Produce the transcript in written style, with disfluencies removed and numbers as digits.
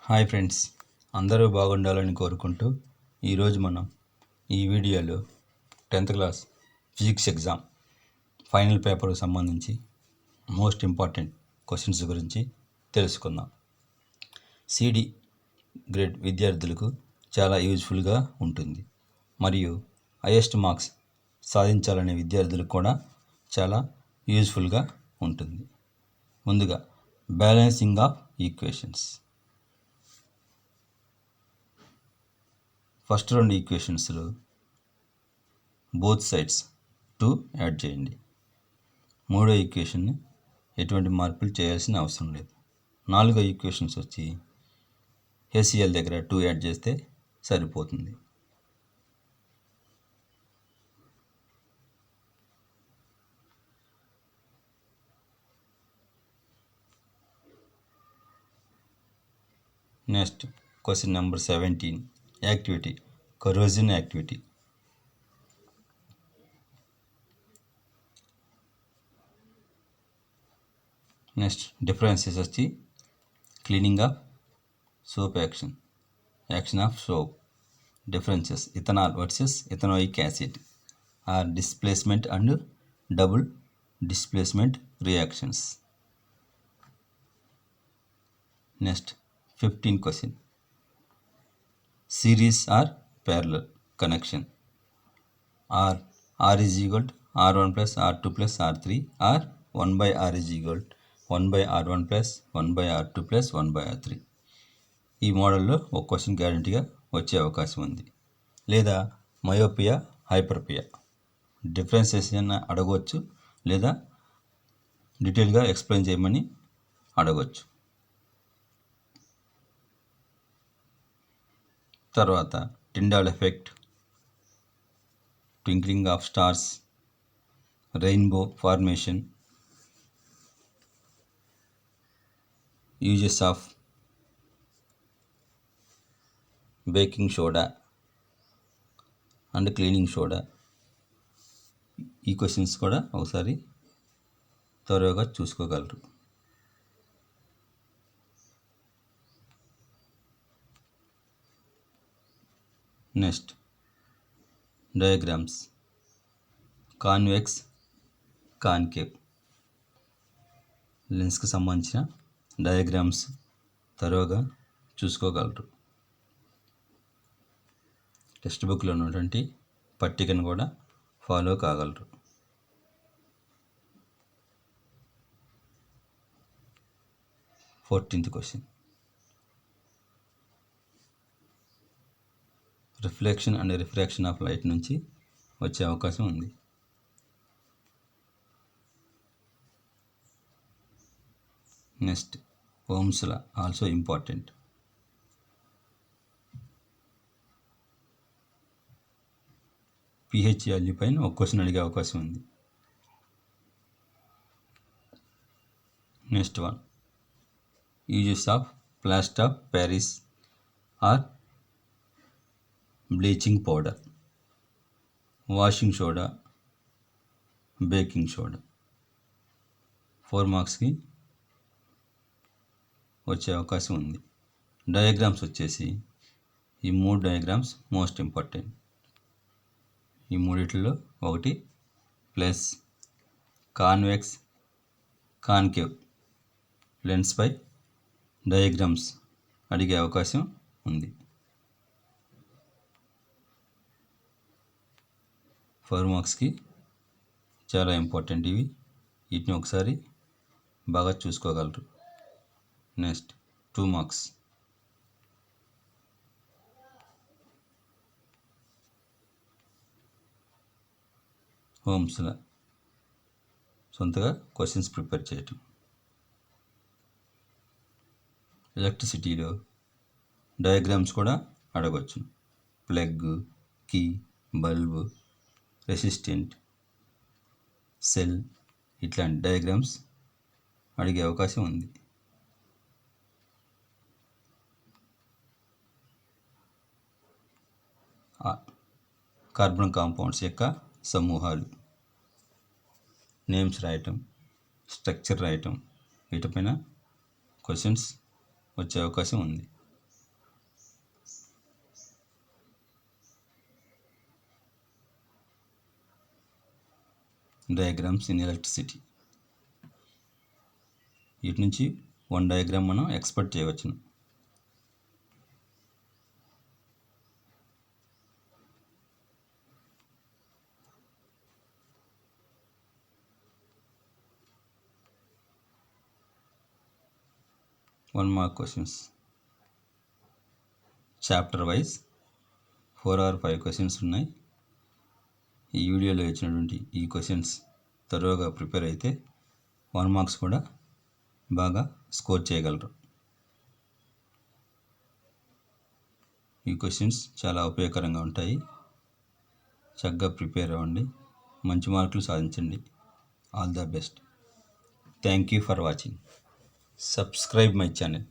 Hi friends, అందరూ బాగుండాలని కోరుకుంటూ ఈరోజు మనం ఈ వీడియోలో 10th class physics exam final పేపర్కు సంబంధించి మోస్ట్ ఇంపార్టెంట్ క్వశ్చన్స్ గురించి తెలుసుకుందాం. సిడి గ్రేడ్ విద్యార్థులకు చాలా యూజ్ఫుల్గా ఉంటుంది మరియు హైయెస్ట్ మార్క్స్ సాధించాలనే విద్యార్థులకు కూడా చాలా యూజ్ఫుల్గా ఉంటుంది. ముందుగా బ్యాలెన్సింగ్ ఆఫ్ ఈక్వేషన్స్. ఫస్ట్ రెండు ఈక్వేషన్స్లో బోత్ సైడ్స్ 2 యాడ్ చేయండి. మూడో ఈక్వేషన్ని ఎటువంటి మార్పులు చేయాల్సిన అవసరం లేదు. నాలుగో ఈక్వేషన్స్ వచ్చి హెచ్సిఎల్ దగ్గర 2 యాడ్ చేస్తే సరిపోతుంది. Next question number 17 activity corrosion activity. Next differences వచ్చి cleaning of soap action of soap. Differences ethanol versus ethanoic acid or displacement and double displacement reactions. Next 15 question series or parallel connection or r is equal to r1 plus r2 plus r3 or 1 by r is equal to 1 by r1 plus 1 by r2 plus 1 by r3. ఈ మోడల్లో ఒక question గ్యారంటీగా వచ్చే అవకాశం ఉంది. లేదా myopia హైపర్పియా differences అడగవచ్చు, లేదా డీటెయిల్గా ఎక్స్ప్లెయిన్ చేయమని అడగవచ్చు. తర్వాత Tyndall effect, twinkling of stars, rainbow formation, uses of baking soda and cleaning soda. ఈ క్వశ్చన్స్ కూడా ఒకసారి త్వరగా చూసుకోగలరు. నెక్స్ట్ డయాగ్రామ్స్, కాన్వెక్స్ కాన్కేవ్ లెన్స్కి సంబంధించిన డయాగ్రామ్స్ త్వరగా చూసుకోగలరు. టెక్స్ట్ బుక్లో ఉన్నటువంటి పట్టికను కూడా ఫాలో కాగలరు. Fourteenth question reflection and refraction of light నుంచి వచ్చే అవకాశం ఉంది. Next Ohm's law also important. PH value పైన ఒక క్వశ్చన్ అడిగే అవకాశం ఉంది. Next one uses of plaster of Paris or bleaching powder, washing soda, baking soda. 4 మార్క్స్కి వచ్చే అవకాశం ఉంది. డయాగ్రామ్స్ వచ్చేసి ఈ 3 డయాగ్రామ్స్ మోస్ట్ ఇంపార్టెంట్. ఈ మూడిట్లో ఒకటి ప్లస్ కాన్వెక్స్ కాన్కేవ్ లెన్స్పై డయాగ్రామ్స్ అడిగే అవకాశం ఉంది. 4 మార్క్స్కి చాలా ఇంపార్టెంట్ ఇవి. వీటిని ఒకసారి బాగా చూసుకోగలరు. నెక్స్ట్ 2 మార్క్స్ ఓమ్స్లా సొంతగా క్వశ్చన్స్ ప్రిపేర్ చేయటం. ఎలక్ట్రిసిటీలో డయాగ్రామ్స్ కూడా అడగవచ్చు. Plug, key, bulb, resistant, cell ఇట్లాంటి డయాగ్రామ్స్ అడిగే అవకాశం ఉంది. కార్బన్ కాంపౌండ్స్ యొక్క సమూహాలు, నేమ్స్ రాయటం, స్ట్రక్చర్ రాయటం, వీటిపైన క్వశ్చన్స్ వచ్చే అవకాశం ఉంది. Diagrams in electricity. వీటి నుంచి 1 డయాగ్రామ్ మనం ఎక్స్పెక్ట్ చేయవచ్చును. One mark questions. Chapter wise 4 or 5 questions ఉన్నాయి. ఈ వీడియోలో ఇచ్చినటువంటి ఈ క్వశ్చన్స్ తరువుగా ప్రిపేర్ అయితే 1 మార్క్స్ కూడా బాగా స్కోర్ చేయగలరు. ఈ క్వశ్చన్స్ చాలా ఉపయోగకరంగా ఉంటాయి. చక్కగా ప్రిపేర్ అవ్వండి, మంచి మార్కులు సాధించండి. All the best. Thank you for watching. Subscribe my channel.